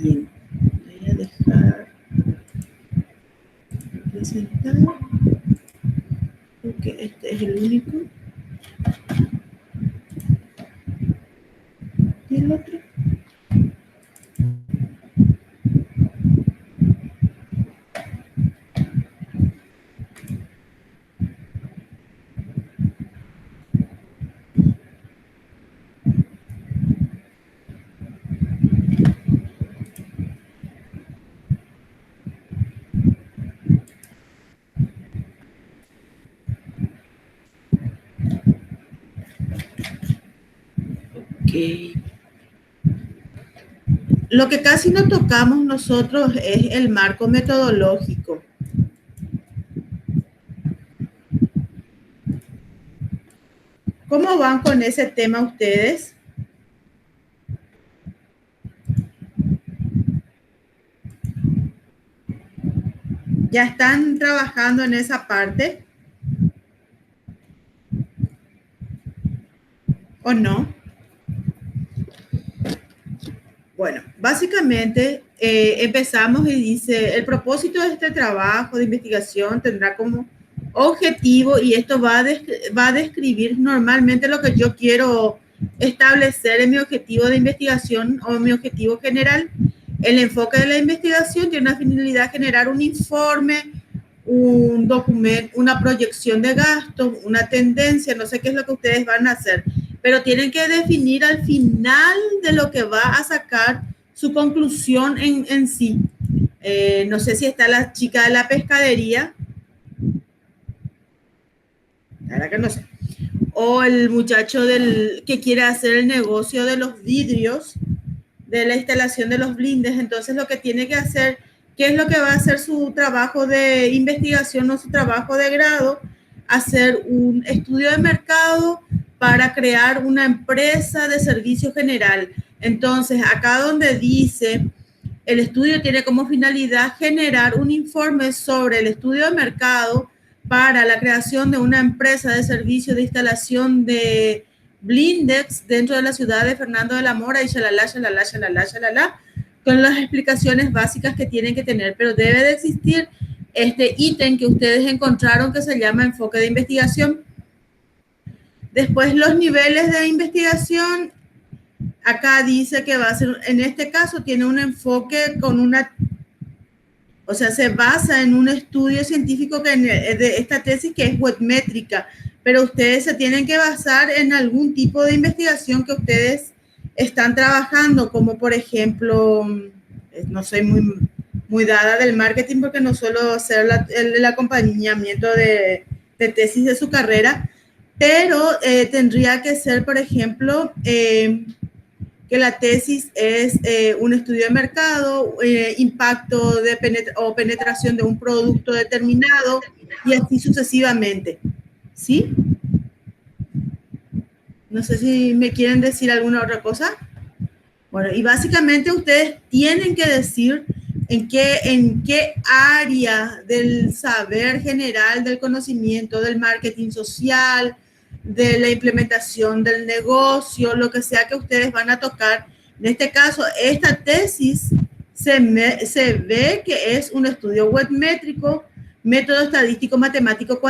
Bien, voy a dejar presentar, porque este es el único. ¿Y el otro? Ok. Lo que casi no tocamos nosotros es el marco metodológico. ¿Cómo van con ese tema ustedes? ¿Ya están trabajando en esa parte? ¿O no? Bueno, básicamente empezamos y dice, el propósito de este trabajo de investigación tendrá como objetivo, y esto va a describir normalmente lo que yo quiero establecer en mi objetivo de investigación o mi objetivo general. El enfoque de la investigación tiene una finalidad: generar un informe, un documento, una proyección de gastos, una tendencia, no sé qué es lo que ustedes van a hacer, pero tienen que definir al final de lo que va a sacar su conclusión en sí. No sé si está la chica de la pescadería, la verdad que no sé, o el muchacho que quiere hacer el negocio de los vidrios, de la instalación de los blindes. Entonces lo que tiene que hacer, ¿qué es lo que va a hacer su trabajo de investigación o su trabajo de grado? Hacer un estudio de mercado para crear una empresa de servicio general. Entonces, acá donde dice, el estudio tiene como finalidad generar un informe sobre el estudio de mercado para la creación de una empresa de servicio de instalación de blindex dentro de la ciudad de Fernando de la Mora, y shalala, con las explicaciones básicas que tienen que tener, pero debe de existir este ítem que ustedes encontraron que se llama enfoque de investigación. Después, los niveles de investigación. Acá dice que va a ser, en este caso, tiene un enfoque con o sea, se basa en un estudio científico de esta tesis que es webmétrica, pero ustedes se tienen que basar en algún tipo de investigación que ustedes están trabajando, como por ejemplo, no soy muy dada del marketing porque no suelo hacer el acompañamiento de tesis de su carrera, pero tendría que ser, por ejemplo, que la tesis es un estudio de mercado, impacto o penetración de un producto determinado, y así sucesivamente. ¿Sí? No sé si me quieren decir alguna otra cosa. Bueno, y básicamente ustedes tienen que decir en qué área del saber general, del conocimiento, del marketing social, de la implementación del negocio, lo que sea que ustedes van a tocar. En este caso, esta tesis se ve que es un estudio webmétrico, método estadístico matemático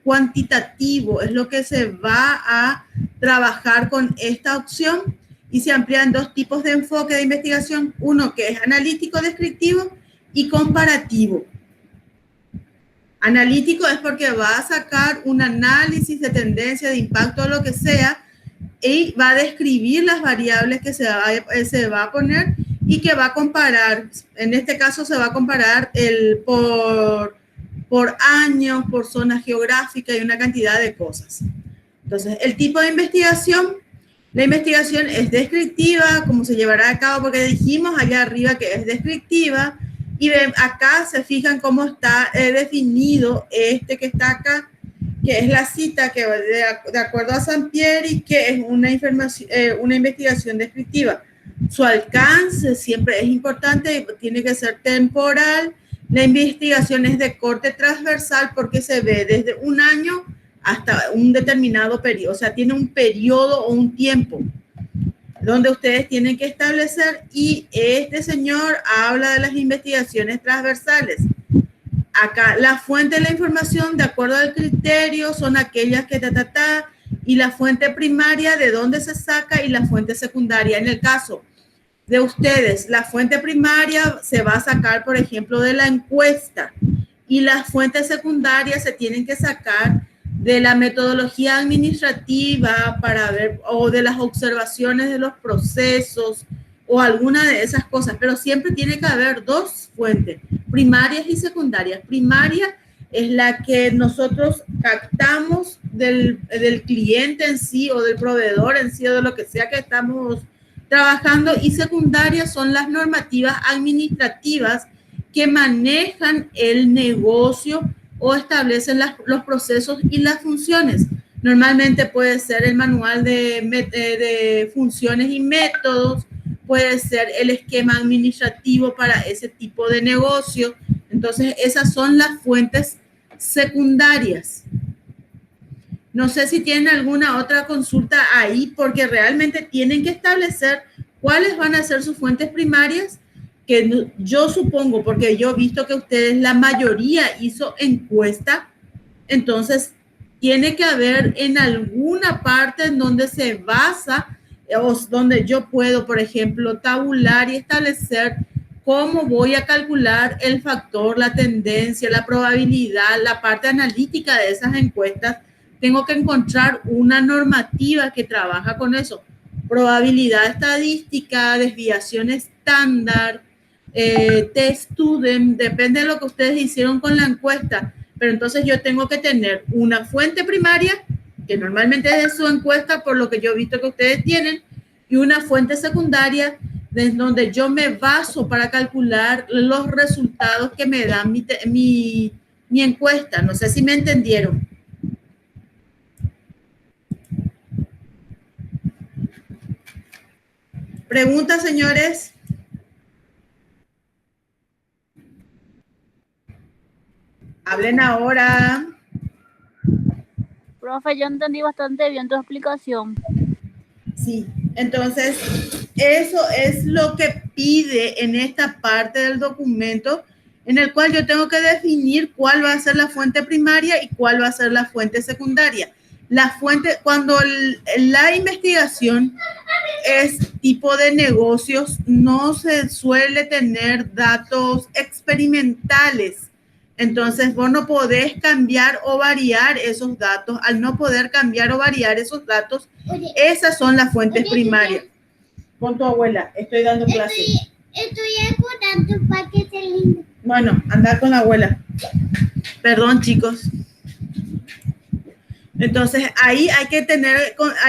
cuantitativo, es lo que se va a trabajar con esta opción, y se amplían dos tipos de enfoque de investigación, uno que es analítico descriptivo y comparativo. Analítico es porque va a sacar un análisis de tendencia, de impacto o lo que sea, y va a describir las variables que se va a poner y que va a comparar. En este caso se va a comparar por años, por zona geográfica y una cantidad de cosas. Entonces, el tipo de investigación, la investigación es descriptiva, como se llevará a cabo, porque dijimos allá arriba que es descriptiva, y ven, acá se fijan cómo está definido este que está acá, que es la cita que de acuerdo a Sampieri, que es una investigación descriptiva. Su alcance siempre es importante, tiene que ser temporal. La investigación es de corte transversal porque se ve desde un año hasta un determinado periodo, o sea, tiene un periodo o un tiempo. donde ustedes tienen que establecer, y este señor habla de las investigaciones transversales. Acá, la fuente de la información, de acuerdo al criterio, son aquellas que y la fuente primaria, de dónde se saca, y la fuente secundaria. En el caso de ustedes, la fuente primaria se va a sacar, por ejemplo, de la encuesta, y las fuentes secundarias se tienen que sacar de la metodología administrativa para ver, o de las observaciones de los procesos, o alguna de esas cosas, pero siempre tiene que haber dos fuentes, primarias y secundarias. Primaria es la que nosotros captamos del cliente en sí, o del proveedor en sí, o de lo que sea que estamos trabajando, y secundarias son las normativas administrativas que manejan el negocio o establecen los procesos y las funciones. Normalmente puede ser el manual de funciones y métodos, puede ser el esquema administrativo para ese tipo de negocio. Entonces, esas son las fuentes secundarias. No sé si tienen alguna otra consulta ahí, porque realmente tienen que establecer cuáles van a ser sus fuentes primarias, que yo supongo, porque yo he visto que ustedes, la mayoría hizo encuesta, entonces tiene que haber en alguna parte en donde se basa, o donde yo puedo, por ejemplo, tabular y establecer cómo voy a calcular el factor, la tendencia, la probabilidad, la parte analítica de esas encuestas. Tengo que encontrar una normativa que trabaja con eso. Probabilidad estadística, desviación estándar, test student, depende de lo que ustedes hicieron con la encuesta. Pero entonces yo tengo que tener una fuente primaria, que normalmente es de su encuesta, por lo que yo he visto que ustedes tienen, y una fuente secundaria, desde donde yo me baso para calcular los resultados que me da mi encuesta. No sé si me entendieron. ¿Preguntas, señores? Hablen ahora. Profe, yo entendí bastante bien tu explicación. Sí, entonces eso es lo que pide en esta parte del documento, en el cual yo tengo que definir cuál va a ser la fuente primaria y cuál va a ser la fuente secundaria. La fuente, cuando la investigación es tipo de negocios, no se suele tener datos experimentales. Entonces, vos no podés cambiar o variar esos datos. Al no poder cambiar o variar esos datos, esas son las fuentes primarias. Con tu abuela, estoy dando clase. Estoy importando para que se lindo. Bueno, anda con la abuela. Perdón, chicos. Entonces, ahí hay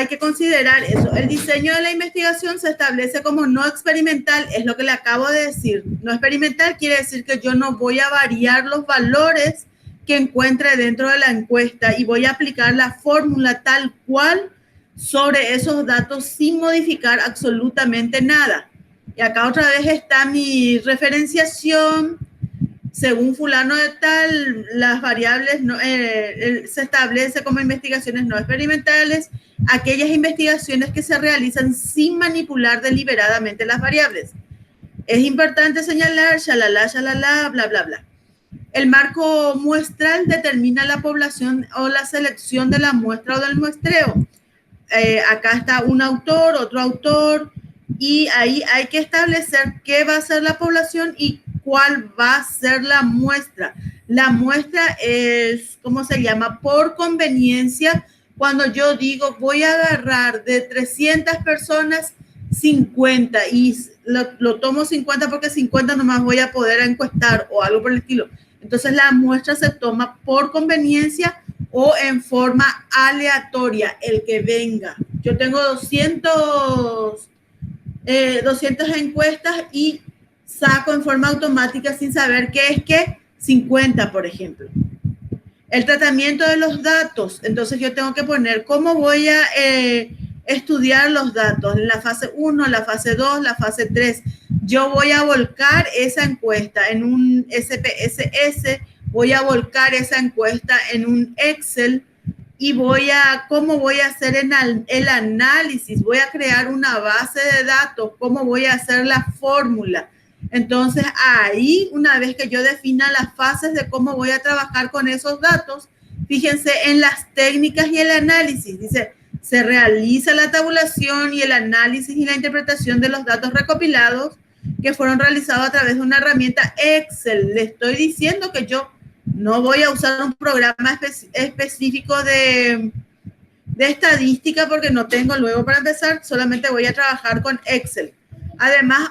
que considerar eso. El diseño de la investigación se establece como no experimental, es lo que le acabo de decir. No experimental quiere decir que yo no voy a variar los valores que encuentre dentro de la encuesta y voy a aplicar la fórmula tal cual sobre esos datos sin modificar absolutamente nada. Y acá otra vez está mi referenciación. Según fulano de tal, las variables se establece como investigaciones no experimentales aquellas investigaciones que se realizan sin manipular deliberadamente las variables. Es importante señalar, shalala, bla, bla, bla. El marco muestral determina la población o la selección de la muestra o del muestreo. Acá está un autor, otro autor, y ahí hay que establecer qué va a ser la población y cuál va a ser la muestra. La muestra es, ¿cómo se llama? Por conveniencia, cuando yo digo voy a agarrar de 300 personas 50 y lo tomo 50 porque 50 nomás voy a poder encuestar o algo por el estilo. Entonces la muestra se toma por conveniencia o en forma aleatoria, el que venga. Yo tengo 200 encuestas y saco en forma automática sin saber qué es qué, 50, por ejemplo. El tratamiento de los datos, entonces yo tengo que poner cómo voy a estudiar los datos, en la fase 1, la fase 2, la fase 3. Yo voy a volcar esa encuesta en un SPSS, voy a volcar esa encuesta en un Excel, y ¿cómo voy a hacer el análisis? Voy a crear una base de datos, ¿cómo voy a hacer la fórmula? Entonces, ahí, una vez que yo defina las fases de cómo voy a trabajar con esos datos, fíjense en las técnicas y el análisis. Dice, se realiza la tabulación y el análisis y la interpretación de los datos recopilados que fueron realizados a través de una herramienta Excel. Le estoy diciendo que yo no voy a usar un programa específico de estadística porque no tengo luego para empezar, solamente voy a trabajar con Excel. Además,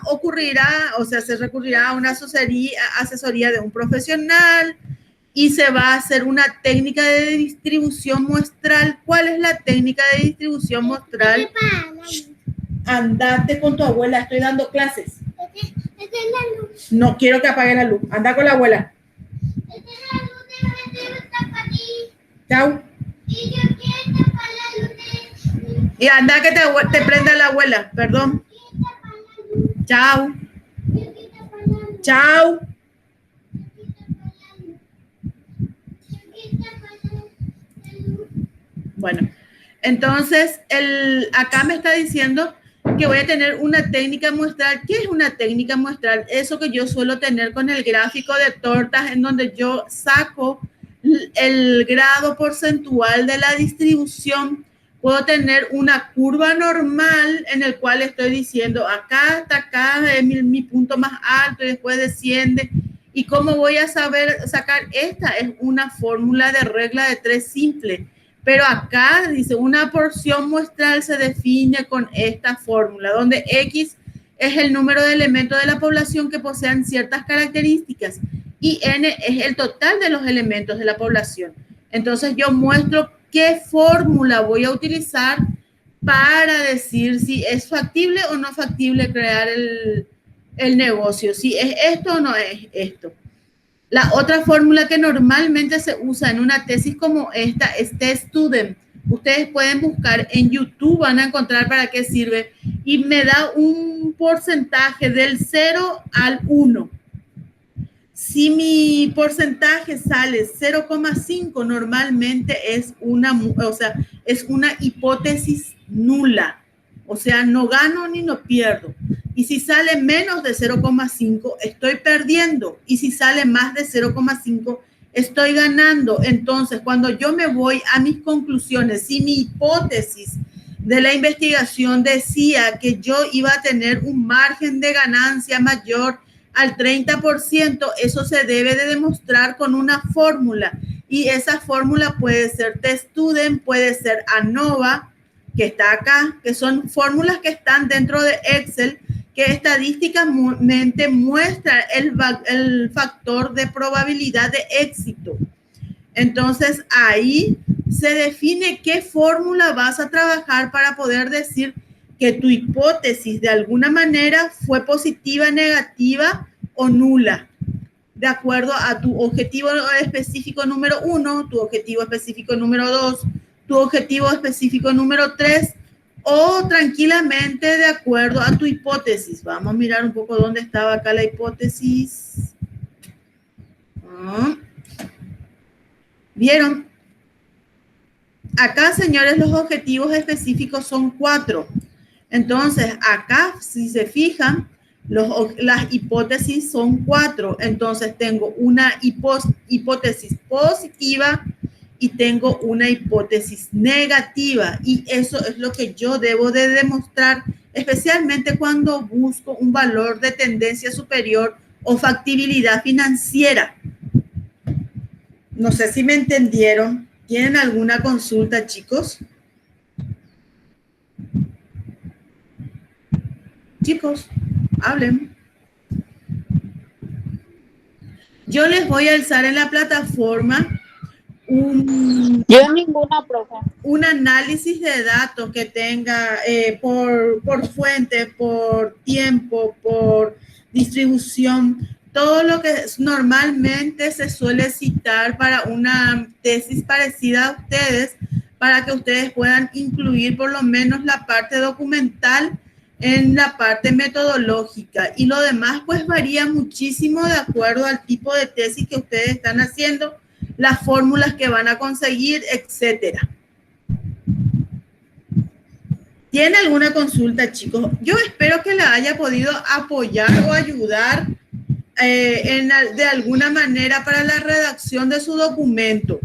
se recurrirá a una asesoría de un profesional y se va a hacer una técnica de distribución muestral. ¿Cuál es la técnica de distribución muestral? Andate con tu abuela, estoy dando clases. No quiero que apague la luz. Anda con la abuela. Chao. Y yo quiero tapar la luz. Y anda que te prenda la abuela, perdón. Chao. Chao. Bueno, entonces acá me está diciendo que voy a tener una técnica muestral. ¿Qué es una técnica muestral? Eso que yo suelo tener con el gráfico de tortas, en donde yo saco el grado porcentual de la distribución. Puedo tener una curva normal en el cual estoy diciendo acá hasta acá es mi punto más alto y después desciende. ¿Y cómo voy a sacar esta? Es una fórmula de regla de 3 simple. Pero acá dice una porción muestral se define con esta fórmula, donde X es el número de elementos de la población que posean ciertas características y N es el total de los elementos de la población. Entonces yo muestro qué fórmula voy a utilizar para decir si es factible o no factible crear el negocio, si es esto o no es esto. La otra fórmula que normalmente se usa en una tesis como esta es test-student. Ustedes pueden buscar en YouTube, van a encontrar para qué sirve y me da un porcentaje del 0 al 1. Si mi porcentaje sale 0,5, normalmente es una hipótesis nula. O sea, no gano ni no pierdo. Y si sale menos de 0,5, estoy perdiendo. Y si sale más de 0,5, estoy ganando. Entonces, cuando yo me voy a mis conclusiones, si mi hipótesis de la investigación decía que yo iba a tener un margen de ganancia mayor al 30%, eso se debe de demostrar con una fórmula. Y esa fórmula puede ser test-student, puede ser ANOVA, que está acá, que son fórmulas que están dentro de Excel, que estadísticamente muestra el factor de probabilidad de éxito. Entonces, ahí se define qué fórmula vas a trabajar para poder decir que tu hipótesis de alguna manera fue positiva, negativa o nula, de acuerdo a tu objetivo específico número 1, tu objetivo específico número 2, tu objetivo específico número 3, o tranquilamente de acuerdo a tu hipótesis. Vamos a mirar un poco dónde estaba acá la hipótesis. ¿Vieron? Acá, señores, los objetivos específicos son 4. Entonces, acá, si se fijan, las hipótesis son 4. Entonces, tengo una hipótesis positiva y tengo una hipótesis negativa. Y eso es lo que yo debo de demostrar, especialmente cuando busco un valor de tendencia superior o factibilidad financiera. No sé si me entendieron. ¿Tienen alguna consulta, chicos? Chicos, hablen. Yo les voy a alzar en la plataforma Yo ninguna, profe. un análisis de datos que tenga por fuente, por tiempo, por distribución, todo lo que normalmente se suele citar para una tesis parecida a ustedes, para que ustedes puedan incluir por lo menos la parte documental en la parte metodológica. Y lo demás pues varía muchísimo de acuerdo al tipo de tesis que ustedes están haciendo, las fórmulas que van a conseguir, etcétera. ¿Tiene alguna consulta, chicos? Yo espero que la haya podido apoyar o ayudar de alguna manera para la redacción de su documento.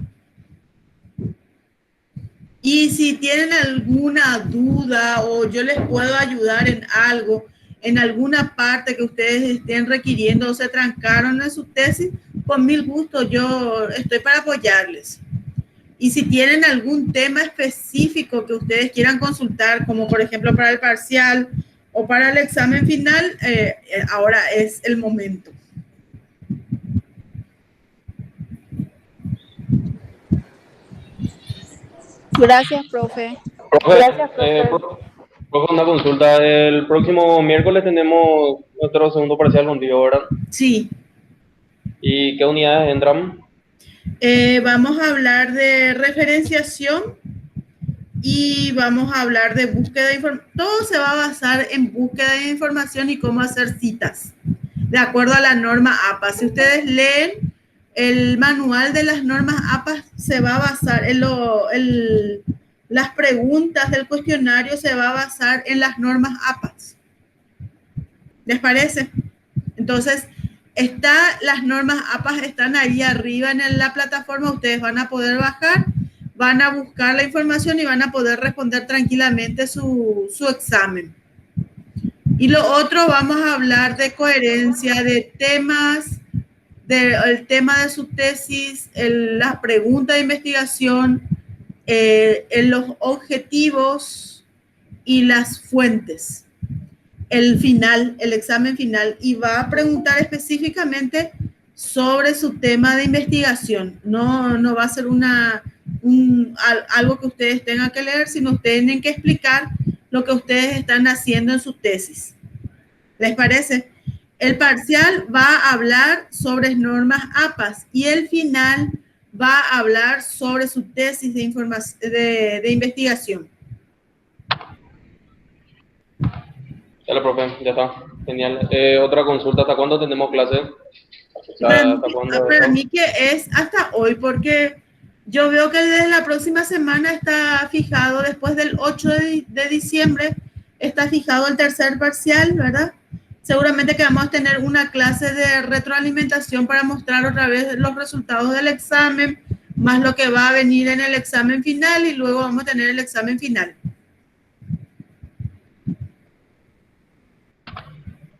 Y si tienen alguna duda o yo les puedo ayudar en algo, en alguna parte que ustedes estén requiriendo o se trancaron en su tesis, con mil gusto yo estoy para apoyarles. Y si tienen algún tema específico que ustedes quieran consultar, como por ejemplo para el parcial o para el examen final, ahora es el momento. Gracias, profe. Profe, profe, una consulta. El próximo miércoles tenemos nuestro segundo parcial contigo, ¿verdad? Sí. ¿Y qué unidades entran? Vamos a hablar de referenciación y vamos a hablar de búsqueda de información. Todo se va a basar en búsqueda de información y cómo hacer citas, de acuerdo a la norma APA. Si ustedes leen el manual de las normas APA, se va a basar en las preguntas del cuestionario, se va a basar en las normas APA. ¿Les parece? Entonces, las normas APA están ahí arriba en la plataforma, ustedes van a poder bajar, van a buscar la información y van a poder responder tranquilamente su examen. Y lo otro, vamos a hablar de coherencia, de temas, el tema de su tesis, las preguntas de investigación, los objetivos y las fuentes. El final, el examen final, y va a preguntar específicamente sobre su tema de investigación. No va a ser algo que ustedes tengan que leer, sino ustedes tienen que explicar lo que ustedes están haciendo en su tesis. ¿Les parece? El parcial va a hablar sobre normas APAS y el final va a hablar sobre su tesis de investigación. Dale, profe, ya está. Genial. Otra consulta, ¿hasta cuándo tenemos clase? Para mí que es hasta hoy, porque yo veo que desde la próxima semana está fijado, después del 8 de diciembre, está fijado el tercer parcial, ¿verdad? Seguramente que vamos a tener una clase de retroalimentación para mostrar otra vez los resultados del examen, más lo que va a venir en el examen final, y luego vamos a tener el examen final.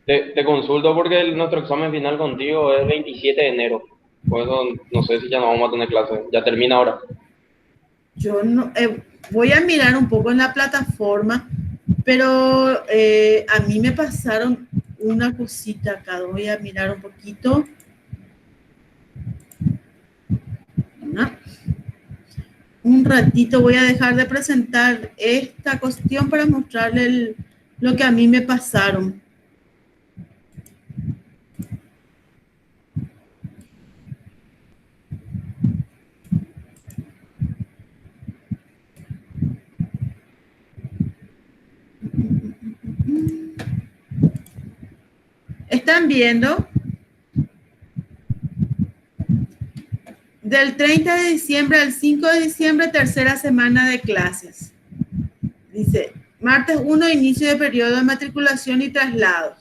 Te consulto porque nuestro examen final contigo es 27 de enero. Por eso no sé si ya no vamos a tener clase. Ya termina ahora. Yo no, voy a mirar un poco en la plataforma, pero a mí me pasaron una cosita acá. Voy a mirar un poquito. Un ratito voy a dejar de presentar esta cuestión para mostrarle lo que a mí me pasaron. ¿Están viendo? Del 30 de diciembre al 5 de diciembre, tercera semana de clases. Dice, martes 1, inicio de periodo de matriculación y traslados.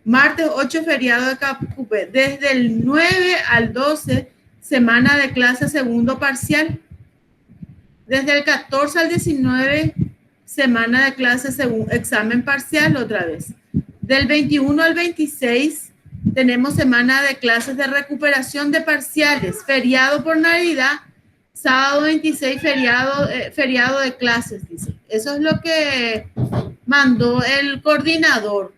Martes 8, feriado de Capupe. Desde el 9 al 12, semana de clase segundo parcial. Desde el 14 al 19, semana de clase examen parcial otra vez. Del 21 al 26, tenemos semana de clases de recuperación de parciales, feriado por Navidad, sábado 26, feriado de clases, dice. Eso es lo que mandó el coordinador.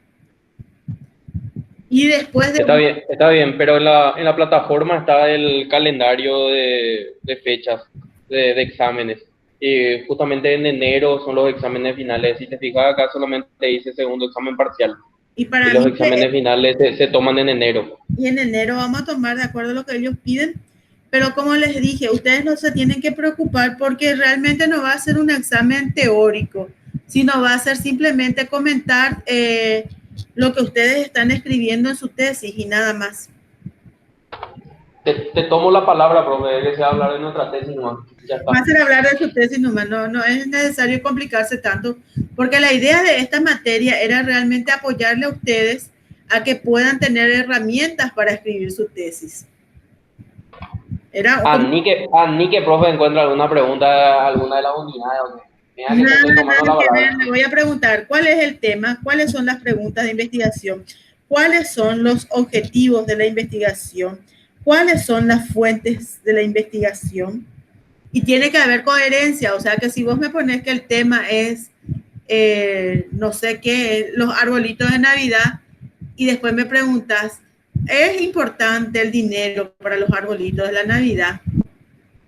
Y después de... Está bien, pero en la plataforma está el calendario de fechas de exámenes. Y justamente en enero son los exámenes finales. Si te fijas acá solamente dice segundo examen parcial. Y los exámenes finales se toman en enero. Y en enero vamos a tomar de acuerdo a lo que ellos piden. Pero como les dije, ustedes no se tienen que preocupar porque realmente no va a ser un examen teórico, sino va a ser simplemente comentar lo que ustedes están escribiendo en su tesis y nada más. Te tomo la palabra, profe, que sea hablar de nuestra tesis nomás. Ya está. Va a ser hablar de su tesis nomás, no es necesario complicarse tanto, porque la idea de esta materia era realmente apoyarle a ustedes a que puedan tener herramientas para escribir su tesis. Era Ni que profe encuentra alguna pregunta, alguna de las unidades. ¿O qué? Mira que te estoy tomando la nada que ver. palabra. Le voy a preguntar cuál es el tema, cuáles son las preguntas de investigación, cuáles son los objetivos de la investigación, cuáles son las fuentes de la investigación. Y tiene que haber coherencia, o sea que si vos me pones que el tema es, no sé qué, los arbolitos de Navidad, y después me preguntas, ¿es importante el dinero para los arbolitos de la Navidad?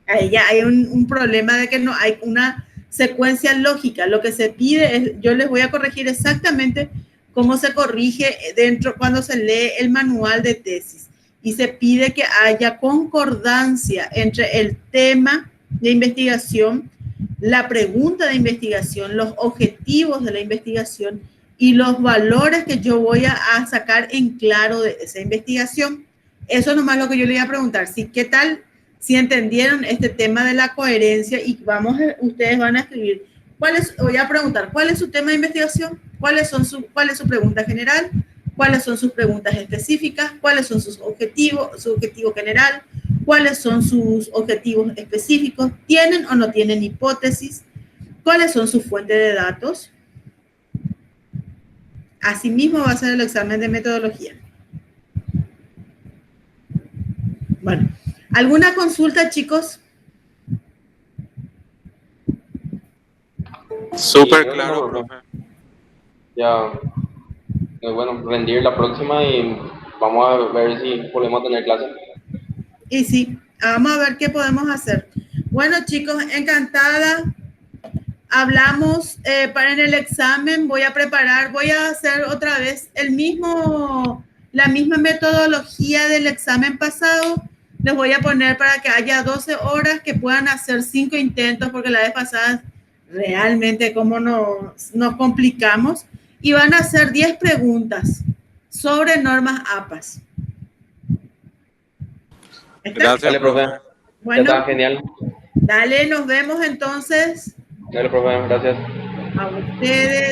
Ahí ya hay un problema de que no hay una secuencia lógica. Lo que se pide es, yo les voy a corregir exactamente cómo se corrige dentro cuando se lee el manual de tesis. Y se pide que haya concordancia entre el tema de investigación, la pregunta de investigación, los objetivos de la investigación y los valores que yo voy a sacar en claro de esa investigación. Eso nomás lo que yo le iba a preguntar. ¿Sí? ¿Qué tal si entendieron este tema de la coherencia? Y ustedes van a escribir, voy a preguntar, ¿cuál es su tema de investigación? ¿Cuál es su pregunta general? ¿Cuáles son sus preguntas específicas? ¿Cuáles son sus objetivos, su objetivo general? ¿Cuáles son sus objetivos específicos? ¿Tienen o no tienen hipótesis? ¿Cuáles son sus fuentes de datos? Asimismo va a ser el examen de metodología. Bueno, ¿alguna consulta, chicos? Súper claro, profe. Ya, bueno, rendir la próxima y vamos a ver si podemos tener clase. Y sí, vamos a ver qué podemos hacer. Bueno, chicos, encantada. Hablamos para en el examen. Voy a hacer otra vez la misma metodología del examen pasado. Les voy a poner para que haya 12 horas, que puedan hacer 5 intentos, porque la vez pasada realmente como nos complicamos. Y van a hacer 10 preguntas sobre normas APAS. Gracias, Dale, profe. Bueno, Ya está, genial. dale, nos vemos entonces. Dale, profe, gracias. A ustedes.